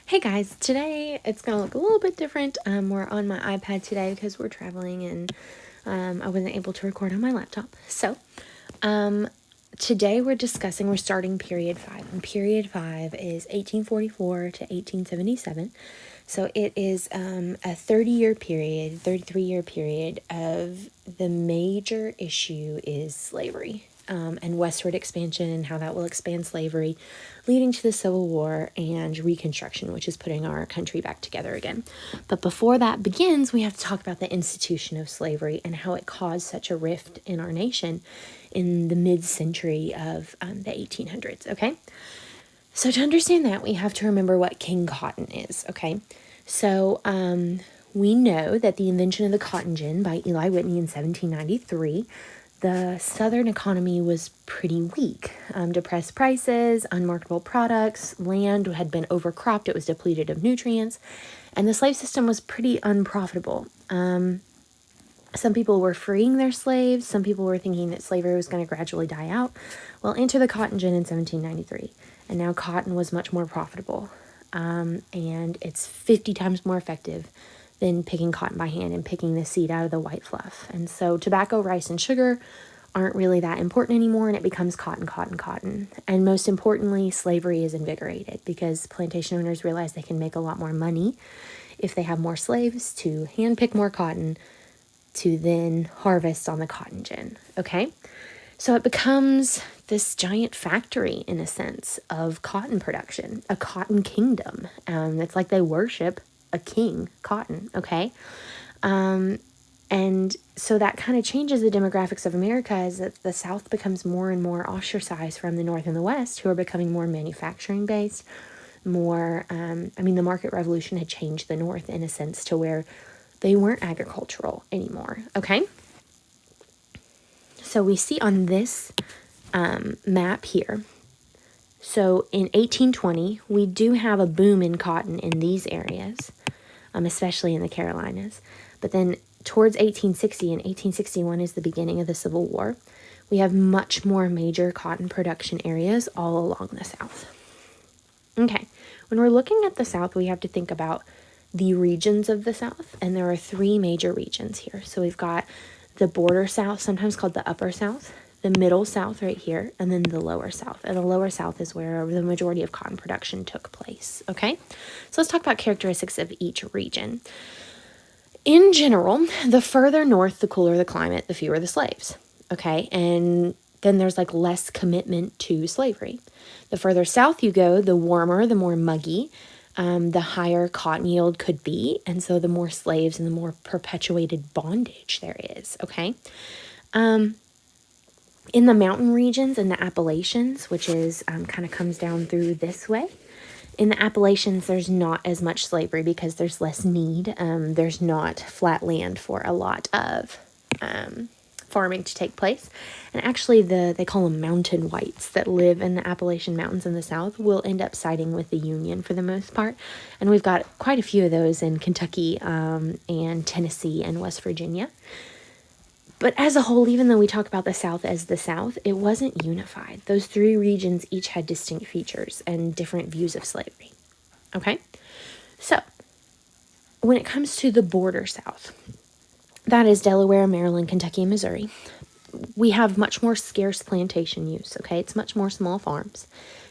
Hey guys, today it's going to look a little bit different. We're on my iPad today because we're traveling and I wasn't able to record on my laptop. So, today we're starting period 5. And period 5 is 1844 to 1877. So it is a 30-year period, 33-year period of the major issue is slavery. And westward expansion and how that will expand slavery, leading to the Civil War and Reconstruction, which is putting our country back together again. But before that begins, we have to talk about the institution of slavery and how it caused such a rift in our nation in the mid-century of the 1800s, okay? So to understand that, we have to remember what King Cotton is, okay? So we know that the invention of the cotton gin by Eli Whitney in 1793, the Southern economy was pretty weak. Depressed prices, unmarketable products, land had been overcropped, it was depleted of nutrients, and the slave system was pretty unprofitable. Some people were freeing their slaves, some people were thinking that slavery was going to gradually die out. Well, enter the cotton gin in 1793, and now cotton was much more profitable, and it's 50 times more effective than picking cotton by hand and picking the seed out of the white fluff. And so tobacco, rice, and sugar aren't really that important anymore, and it becomes cotton, cotton, cotton. And most importantly, slavery is invigorated because plantation owners realize they can make a lot more money if they have more slaves to handpick more cotton to then harvest on the cotton gin, okay? So it becomes this giant factory, in a sense, of cotton production, a cotton kingdom. It's like they worship a king, cotton, okay? And so that kind of changes the demographics of America as that the South becomes more and more ostracized from the North and the West, who are becoming more manufacturing based, more, the market revolution had changed the North in a sense to where they weren't agricultural anymore, okay? So we see on this map here, so in 1820, we do have a boom in cotton in these areas, especially in the Carolinas. But then towards 1860 and 1861 is the beginning of the Civil War. We have much more major cotton production areas all along the South. Okay, when we're looking at the South, we have to think about the regions of the South, and there are 3 major regions here. So we've got the border South, sometimes called the upper South, the middle South right here, and then the lower South. And the lower South is where the majority of cotton production took place, okay? So let's talk about characteristics of each region. In general, the further north, the cooler the climate, the fewer the slaves, okay? And then there's like less commitment to slavery. The further south you go, the warmer, the more muggy, the higher cotton yield could be, and so the more slaves and the more perpetuated bondage there is, okay? In the mountain regions, in the Appalachians, which is kind of comes down through this way, in the Appalachians, there's not as much slavery because there's less need. There's not flat land for a lot of farming to take place. And actually, they call them mountain whites that live in the Appalachian Mountains in the South will end up siding with the Union for the most part. And we've got quite a few of those in Kentucky and Tennessee and West Virginia. But as a whole, even though we talk about the South as the South, it wasn't unified. Those 3 regions each had distinct features and different views of slavery. Okay? So, when it comes to the border South, that is Delaware, Maryland, Kentucky, and Missouri, we have much more scarce plantation use, okay? It's much more small farms.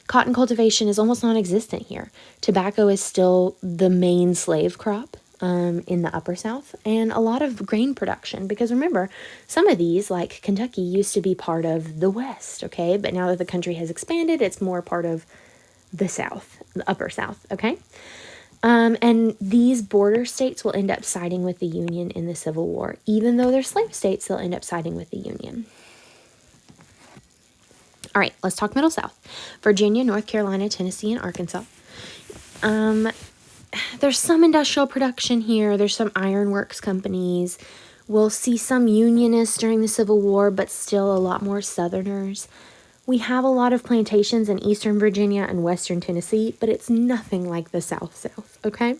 Cotton cultivation is almost non-existent here. Tobacco is still the main slave crop in the upper South, and a lot of grain production, because remember, some of these, like Kentucky, used to be part of the West, okay? But now that the country has expanded, it's more part of the South, the upper South, okay? And these border states will end up siding with the Union in the Civil War. Even though they're slave states, they'll end up siding with the Union. All right, let's talk Middle South. Virginia, North Carolina, Tennessee, and Arkansas. There's some industrial production here. There's some ironworks companies. We'll see some Unionists during the Civil War, but still a lot more Southerners. We have a lot of plantations in eastern Virginia and western Tennessee, but it's nothing like the South, okay?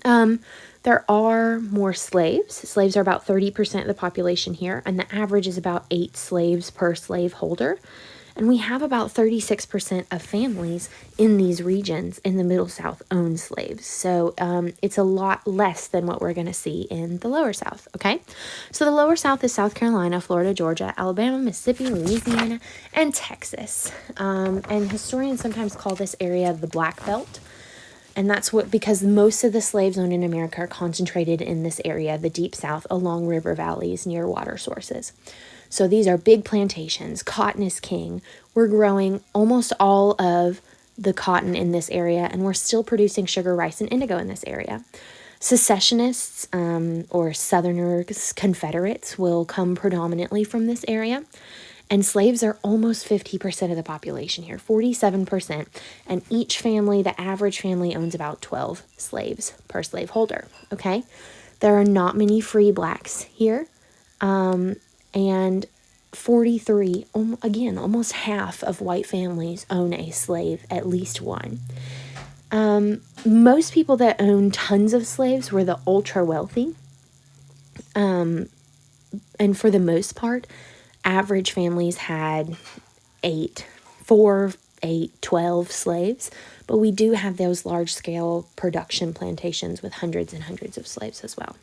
There are more slaves. Slaves are about 30% of the population here, and the average is about 8 slaves per slaveholder. And we have about 36% of families in these regions in the Middle South own slaves. So it's a lot less than what we're going to see in the Lower South, okay? So the Lower South is South Carolina, Florida, Georgia, Alabama, Mississippi, Louisiana, and Texas. And historians sometimes call this area the Black Belt. And that's because most of the slaves owned in America are concentrated in this area, the Deep South, along river valleys near water sources. So these are big plantations. Cotton is king. We're growing almost all of the cotton in this area, and we're still producing sugar, rice, and indigo in this area. Secessionists or Southerners, Confederates, will come predominantly from this area. And slaves are almost 50% of the population here, 47%. And each family, the average family, owns about 12 slaves per slaveholder, okay? There are not many free blacks here. And 43, again, almost half of white families own a slave, at least one. Most people that own tons of slaves were the ultra wealthy. And for the most part, average families had 12 slaves, but we do have those large-scale production plantations with hundreds and hundreds of slaves as well,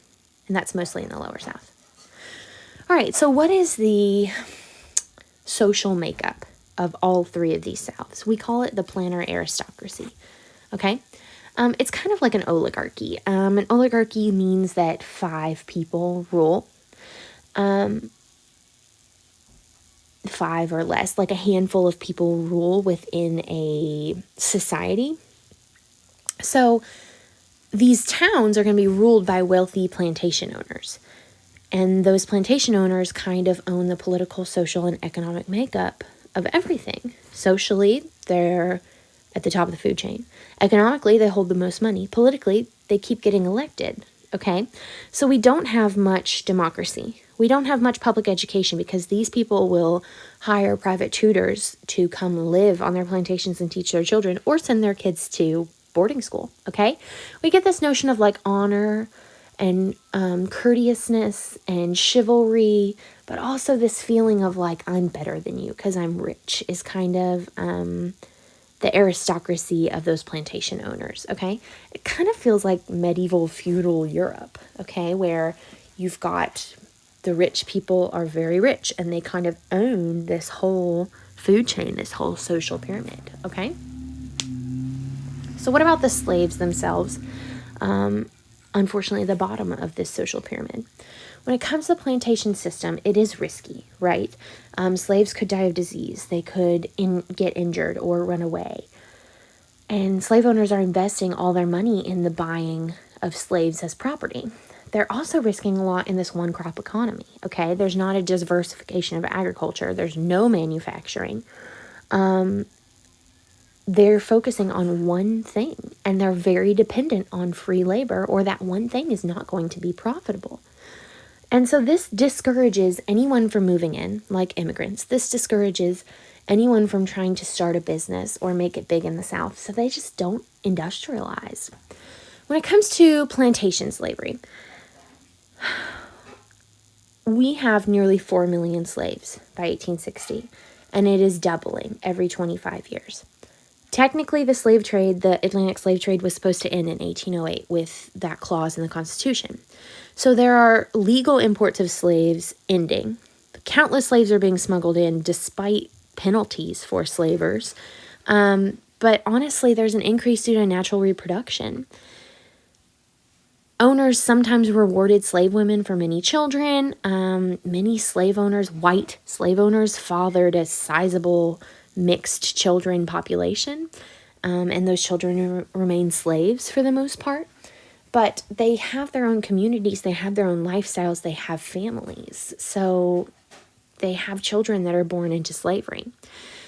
and that's mostly in the Lower South. All right, so what is the social makeup of all three of these Souths? We call it the planter aristocracy, okay? It's kind of like an oligarchy. An oligarchy means that 5 people rule. 5 or less, like a handful of people rule within a society. So these towns are going to be ruled by wealthy plantation owners. And those plantation owners kind of own the political, social, and economic makeup of everything. Socially, they're at the top of the food chain. Economically, they hold the most money. Politically, they keep getting elected. Okay? So we don't have much democracy. We don't have much public education because these people will hire private tutors to come live on their plantations and teach their children or send their kids to boarding school, okay? We get this notion of like honor and courteousness and chivalry, but also this feeling of like I'm better than you because I'm rich is kind of the aristocracy of those plantation owners, okay? It kind of feels like medieval feudal Europe, okay, where you've got the rich people are very rich and they kind of own this whole food chain, this whole social pyramid, okay? So what about the slaves themselves? Unfortunately, the bottom of this social pyramid. When it comes to the plantation system, it is risky, right? Slaves could die of disease. They could get injured or run away. And slave owners are investing all their money in the buying of slaves as property. They're also risking a lot in this one crop economy, okay? There's not a diversification of agriculture. There's no manufacturing. They're focusing on one thing, and they're very dependent on free labor, or that one thing is not going to be profitable. And so this discourages anyone from moving in, like immigrants. This discourages anyone from trying to start a business or make it big in the South, so they just don't industrialize. When it comes to plantation slavery, we have nearly 4 million slaves by 1860, and it is doubling every 25 years. Technically, the Atlantic slave trade was supposed to end in 1808 with that clause in the Constitution. So there are legal imports of slaves ending. Countless slaves are being smuggled in despite penalties for slavers. But honestly, there's an increase due to natural reproduction. Owners sometimes rewarded slave women for many children. Many slave owners, white slave owners, fathered a sizable mixed children population. And those children remain slaves for the most part. But they have their own communities, they have their own lifestyles, they have families. So they have children that are born into slavery.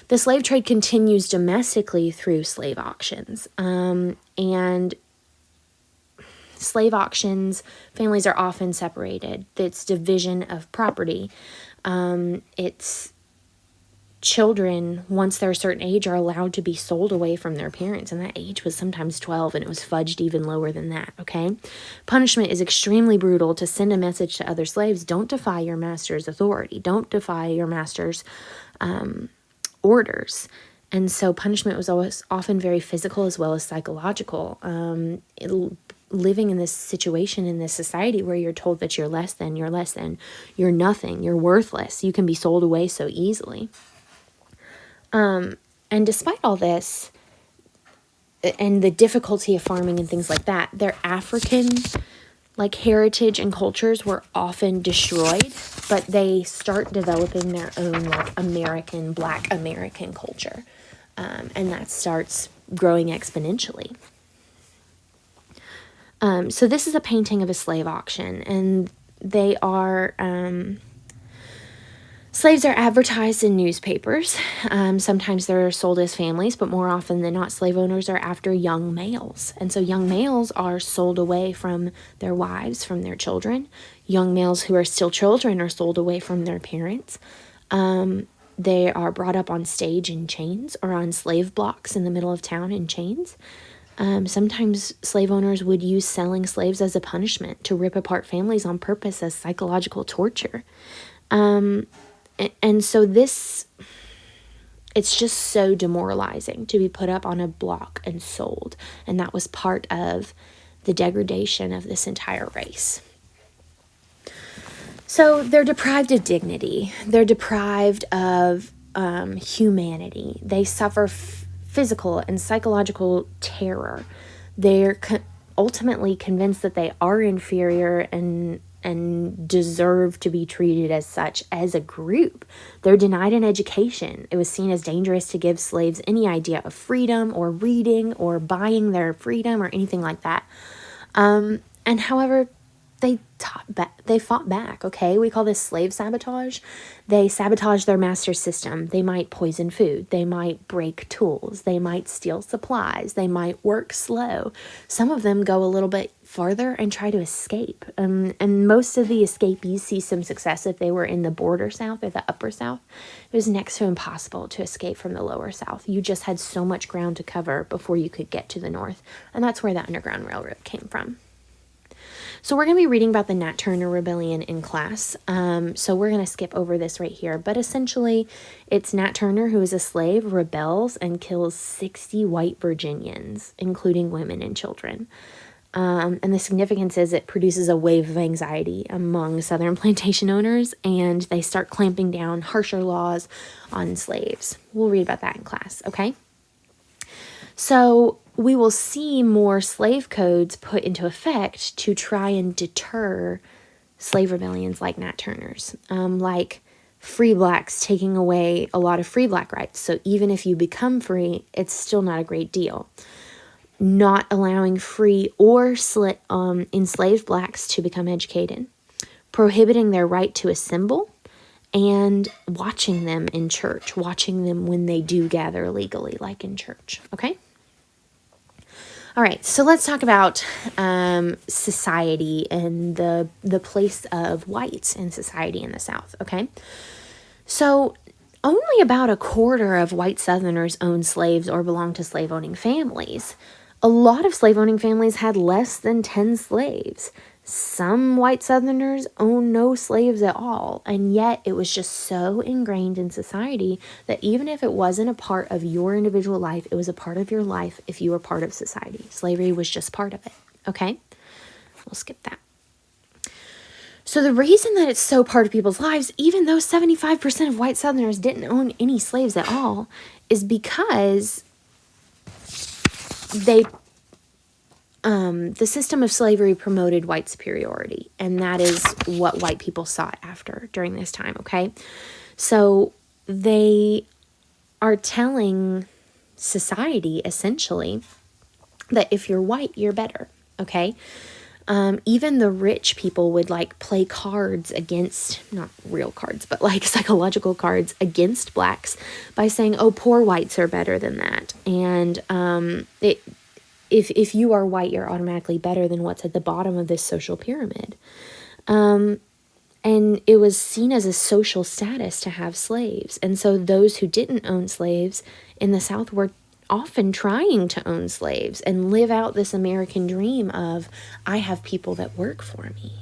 The slave trade continues domestically through slave auctions. And slave auctions, families are often separated. It's division of property. It's children, once they're a certain age, are allowed to be sold away from their parents. And that age was sometimes 12, and it was fudged even lower than that, okay? Punishment is extremely brutal to send a message to other slaves. Don't defy your master's authority. Don't defy your master's orders. And so punishment was always often very physical as well as psychological. Living in this situation, in this society where you're told that you're less than, you're nothing, you're worthless, you can be sold away so easily. And despite all this, and the difficulty of farming and things like that, their African heritage and cultures were often destroyed, but they start developing their own Black American culture. And that starts growing exponentially. So this is a painting of a slave auction, and they are, slaves are advertised in newspapers. Sometimes they're sold as families, but more often than not, slave owners are after young males. And so young males are sold away from their wives, from their children. Young males who are still children are sold away from their parents. They are brought up on stage in chains or on slave blocks in the middle of town in chains. Sometimes slave owners would use selling slaves as a punishment to rip apart families on purpose as psychological torture. And so it's just so demoralizing to be put up on a block and sold. And that was part of the degradation of this entire race. So they're deprived of dignity. They're deprived of humanity. They suffer physical and psychological terror. They're ultimately convinced that they are inferior and deserve to be treated as such as a group. They're denied an education. It was seen as dangerous to give slaves any idea of freedom or reading or buying their freedom or anything like that. And however, they fought back, okay? We call this slave sabotage. They sabotage their master's system. They might poison food. They might break tools. They might steal supplies. They might work slow. Some of them go a little bit farther and try to escape. And most of the escapees see some success if they were in the border South or the upper South. It was next to impossible to escape from the lower South. You just had so much ground to cover before you could get to the North. And that's where the Underground Railroad came from. So we're going to be reading about the Nat Turner Rebellion in class. So we're going to skip over this right here. But essentially, it's Nat Turner, who is a slave, rebels and kills 60 white Virginians, including women and children. And the significance is it produces a wave of anxiety among Southern plantation owners, and they start clamping down harsher laws on slaves. We'll read about that in class, okay? So we will see more slave codes put into effect to try and deter slave rebellions like Nat Turner's, like free blacks taking away a lot of free black rights. So even if you become free, it's still not a great deal. Not allowing free or enslaved blacks to become educated, prohibiting their right to assemble, and watching them in church, watching them when they do gather legally, like in church, okay? All right, so let's talk about society and the place of whites in society in the South, okay? So only about a quarter of white Southerners owned slaves or belonged to slave-owning families. A lot of slave-owning families had less than 10 slaves. Some white Southerners owned no slaves at all, and yet it was just so ingrained in society that even if it wasn't a part of your individual life, it was a part of your life if you were part of society. Slavery was just part of it, okay? We'll skip that. So the reason that it's so part of people's lives, even though 75% of white Southerners didn't own any slaves at all, is because the system of slavery promoted white superiority, and that is what white people sought after during this time, okay? So they are telling society, essentially, that if you're white, you're better, okay? Even the rich people would, play cards against, not real cards, but, psychological cards against blacks by saying, oh, poor whites are better than that, and If you are white, you're automatically better than what's at the bottom of this social pyramid. And it was seen as a social status to have slaves. And so those who didn't own slaves in the South were often trying to own slaves and live out this American dream of, I have people that work for me.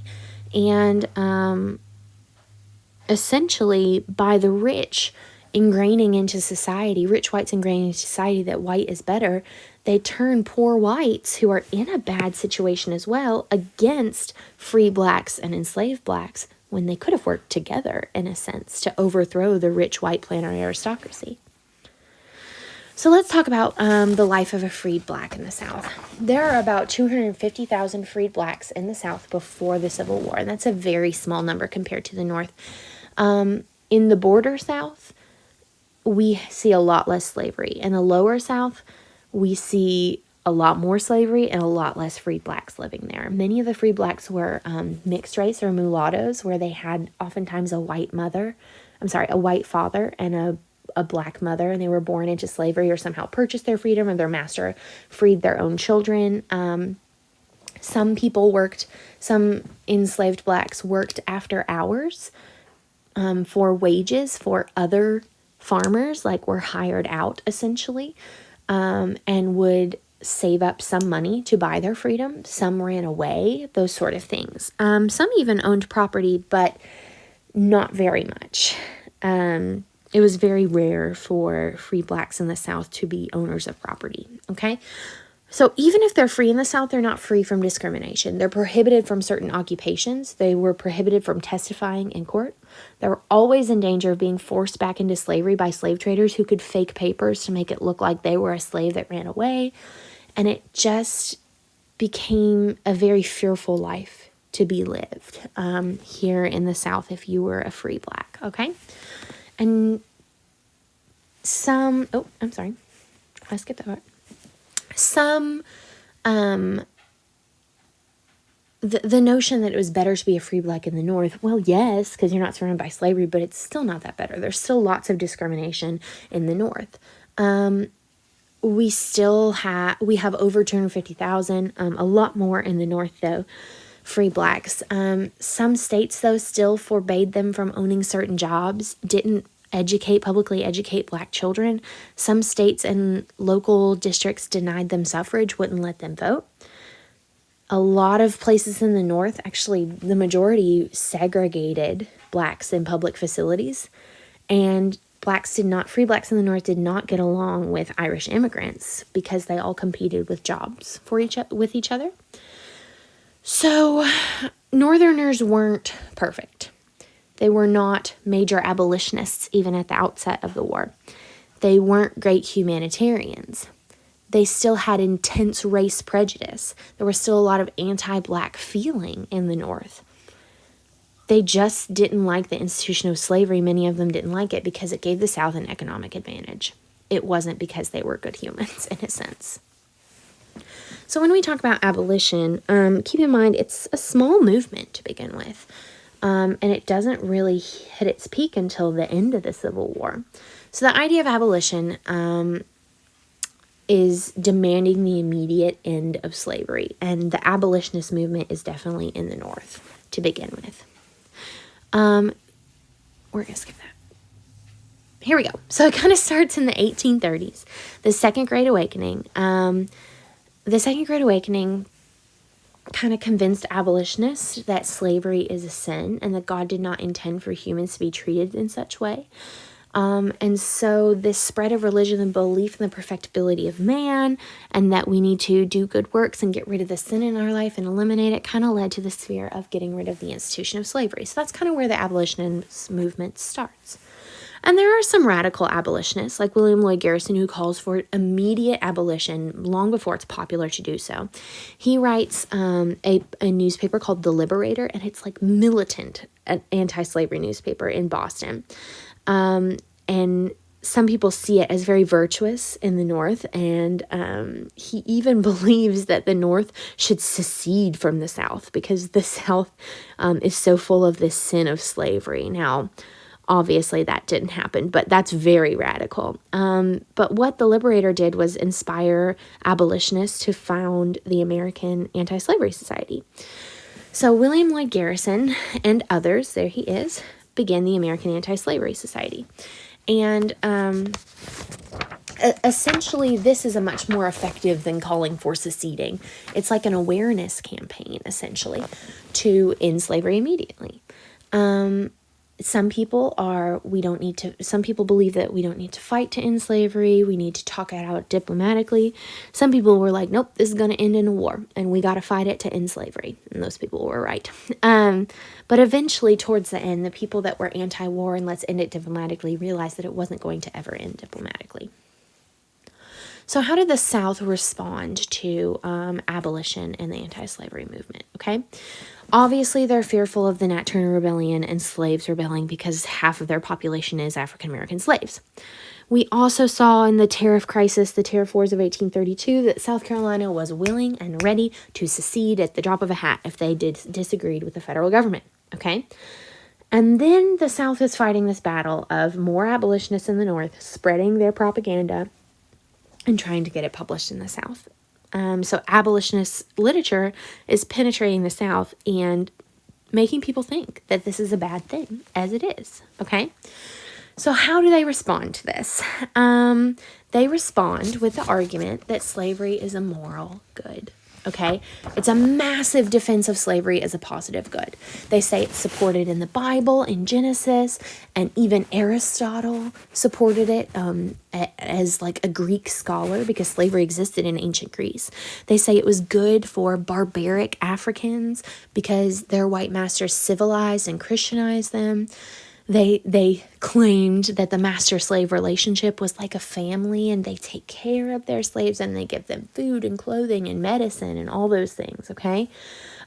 And essentially, by the rich, ingraining into society, rich whites ingraining into society that white is better, they turn poor whites who are in a bad situation as well against free blacks and enslaved blacks when they could have worked together, in a sense, to overthrow the rich white planter aristocracy. So let's talk about the life of a freed black in the South. There are about 250,000 freed blacks in the South before the Civil War, and that's a very small number compared to the North. In the border South, we see a lot less slavery. In the lower South, we see a lot more slavery and a lot less freed blacks living there. Many of the freed blacks were mixed race or mulattoes, where they had oftentimes a white father and a black mother, and they were born into slavery or somehow purchased their freedom, or their master freed their own children. Some enslaved blacks worked after hours for wages for other farmers, like were hired out essentially, and would save up some money to buy their freedom. Some ran away, those sort of things. Some even owned property, but not very much. It was very rare for free blacks in the South to be owners of property, okay? So even if they're free in the South, they're not free from discrimination. They're prohibited from certain occupations. They were prohibited from testifying in court. They were always in danger of being forced back into slavery by slave traders who could fake papers to make it look like they were a slave that ran away. And it just became a very fearful life to be lived here in the South if you were a free black, okay? And I skipped that part. The notion that it was better to be a free black in the North, well, yes, because you're not surrounded by slavery, but it's still not that better. There's still lots of discrimination in the North. We have over 250,000, a lot more in the North, though, free blacks. Some states, though, still forbade them from owning certain jobs, didn't publicly educate black children. Some states and local districts denied them suffrage, wouldn't let them vote. A lot of places in the North, actually the majority, segregated blacks in public facilities, and free blacks in the North did not get along with Irish immigrants because they all competed with jobs with each other. So Northerners weren't perfect. They were not major abolitionists even at the outset of the war. They weren't great humanitarians. They still had intense race prejudice. There was still a lot of anti-black feeling in the North. They just didn't like the institution of slavery. Many of them didn't like it because it gave the South an economic advantage. It wasn't because they were good humans, in a sense. So when we talk about abolition, keep in mind it's a small movement to begin with. And it doesn't really hit its peak until the end of the Civil War. So the idea of abolition is demanding the immediate end of slavery. And the abolitionist movement is definitely in the North to begin with. We're going to skip that. Here we go. So it kind of starts in the 1830s, the Second Great Awakening. The Second Great Awakening kind of convinced abolitionists that slavery is a sin and that God did not intend for humans to be treated in such way. And so this spread of religion and belief in the perfectibility of man, and that we need to do good works and get rid of the sin in our life and eliminate it, kind of led to the sphere of getting rid of the institution of slavery. So that's kind of where the abolitionist movement starts. And there are some radical abolitionists like William Lloyd Garrison who calls for immediate abolition long before it's popular to do so. He writes a newspaper called The Liberator, and it's like militant, an anti-slavery newspaper in Boston. And some people see it as very virtuous in the North, and he even believes that the North should secede from the South because the South is so full of this sin of slavery. Now, obviously, that didn't happen, but that's very radical. But what the Liberator did was inspire abolitionists to found the American Anti-Slavery Society. So William Lloyd Garrison and others, there he is, began the American Anti-Slavery Society. And essentially, this is a much more effective than calling for seceding. It's like an awareness campaign, essentially, to end slavery immediately. Some people some people believe that we don't need to fight to end slavery. We need to talk it out diplomatically. Some people were like, nope, this is going to end in a war and we got to fight it to end slavery. And those people were right. But eventually towards the end, the people that were anti-war and let's end it diplomatically realized that it wasn't going to ever end diplomatically. So how did the South respond to abolition and the anti-slavery movement? Okay. Obviously, they're fearful of the Nat Turner Rebellion and slaves rebelling because half of their population is African-American slaves. We also saw in the tariff crisis, the tariff wars of 1832, that South Carolina was willing and ready to secede at the drop of a hat if they disagreed with the federal government. Okay? And then the South is fighting this battle of more abolitionists in the North, spreading their propaganda and trying to get it published in the South. So abolitionist literature is penetrating the South and making people think that this is a bad thing, as it is, okay? So how do they respond to this? They respond with the argument that slavery is a moral good, okay? It's a massive defense of slavery as a positive good. They say it's supported in the Bible, in Genesis, and even Aristotle supported it as like a Greek scholar because slavery existed in ancient Greece. They say it was good for barbaric Africans because their white masters civilized and Christianized them. They claimed that the master-slave relationship was like a family and they take care of their slaves and they give them food and clothing and medicine and all those things, okay?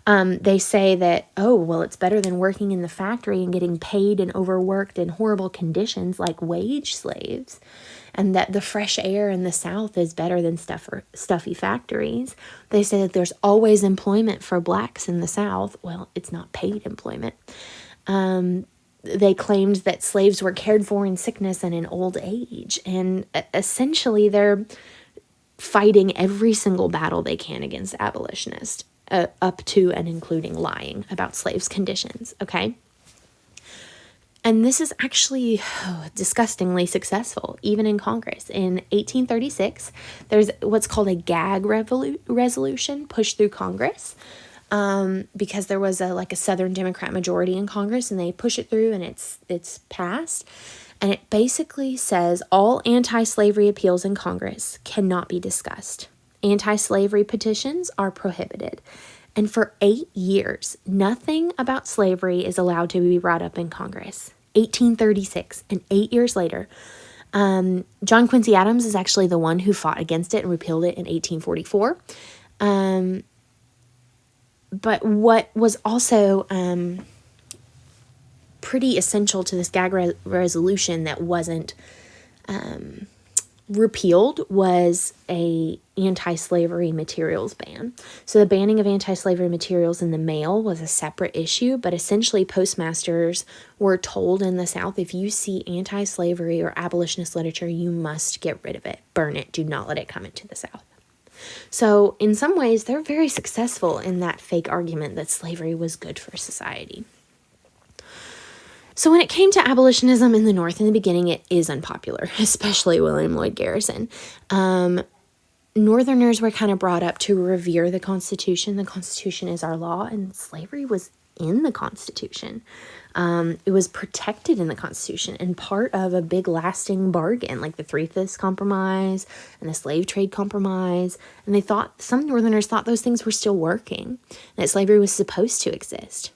They say that, oh, well, it's better than working in the factory and getting paid and overworked in horrible conditions like wage slaves, and that the fresh air in the South is better than stuffy factories. They say that there's always employment for blacks in the South. Well, it's not paid employment. They claimed that slaves were cared for in sickness and in old age. And essentially, they're fighting every single battle they can against abolitionists, up to and including lying about slaves' conditions, okay? And this is actually disgustingly successful, even in Congress. In 1836, there's what's called a gag resolution pushed through Congress. Because there was a Southern Democrat majority in Congress and they push it through and it's passed. And it basically says all anti-slavery appeals in Congress cannot be discussed. Anti-slavery petitions are prohibited. And for 8 years, nothing about slavery is allowed to be brought up in Congress. 1836, and 8 years later, John Quincy Adams is actually the one who fought against it and repealed it in 1844. But what was also pretty essential to this gag resolution that wasn't repealed was a anti-slavery materials ban. So the banning of anti-slavery materials in the mail was a separate issue, but essentially postmasters were told in the South, if you see anti-slavery or abolitionist literature, you must get rid of it, burn it, do not let it come into the South. So in some ways, they're very successful in that fake argument that slavery was good for society. So when it came to abolitionism in the North in the beginning, it is unpopular, especially William Lloyd Garrison. Northerners were kind of brought up to revere the Constitution. The Constitution is our law, and slavery was in the Constitution. It was protected in the Constitution and part of a big lasting bargain, like the Three-Fifths Compromise and the Slave Trade Compromise. And some Northerners thought those things were still working, that slavery was supposed to exist.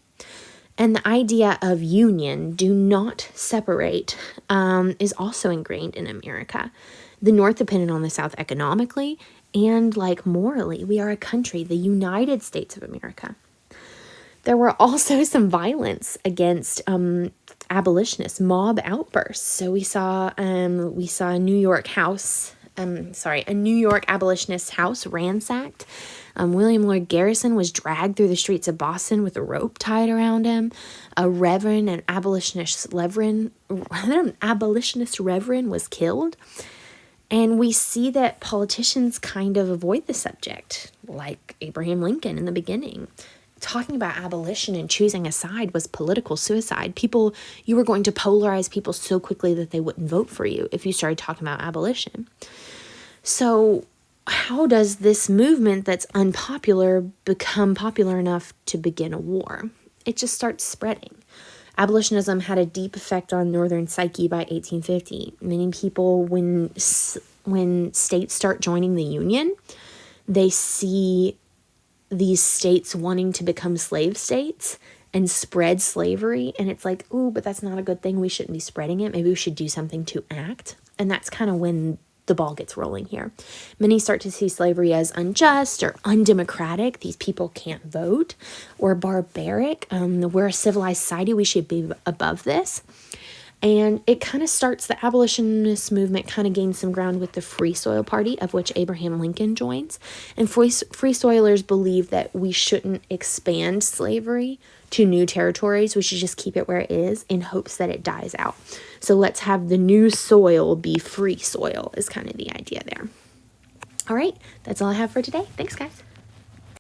And the idea of union, do not separate, is also ingrained in America. The North depended on the South economically and morally. We are a country, the United States of America. There were also some violence against abolitionists, mob outbursts. So we saw a New York abolitionist house ransacked. William Lloyd Garrison was dragged through the streets of Boston with a rope tied around him. An abolitionist reverend was killed. And we see that politicians kind of avoid the subject, like Abraham Lincoln in the beginning. Talking about abolition and choosing a side was political suicide. You were going to polarize people so quickly that they wouldn't vote for you if you started talking about abolition. So how does this movement that's unpopular become popular enough to begin a war? It just starts spreading. Abolitionism had a deep effect on Northern psyche by 1850. Many people, when states start joining the Union, they see these states wanting to become slave states and spread slavery. And it's like, ooh, but that's not a good thing. We shouldn't be spreading it. Maybe we should do something to act. And that's kind of when the ball gets rolling here. Many start to see slavery as unjust or undemocratic. These people can't vote, or barbaric. We're a civilized society. We should be above this. And it kind of starts, the abolitionist movement kind of gains some ground with the Free Soil Party, of which Abraham Lincoln joins. And Free Soilers believe that we shouldn't expand slavery to new territories. We should just keep it where it is in hopes that it dies out. So let's have the new soil be free soil is kind of the idea there. All right, that's all I have for today. Thanks, guys.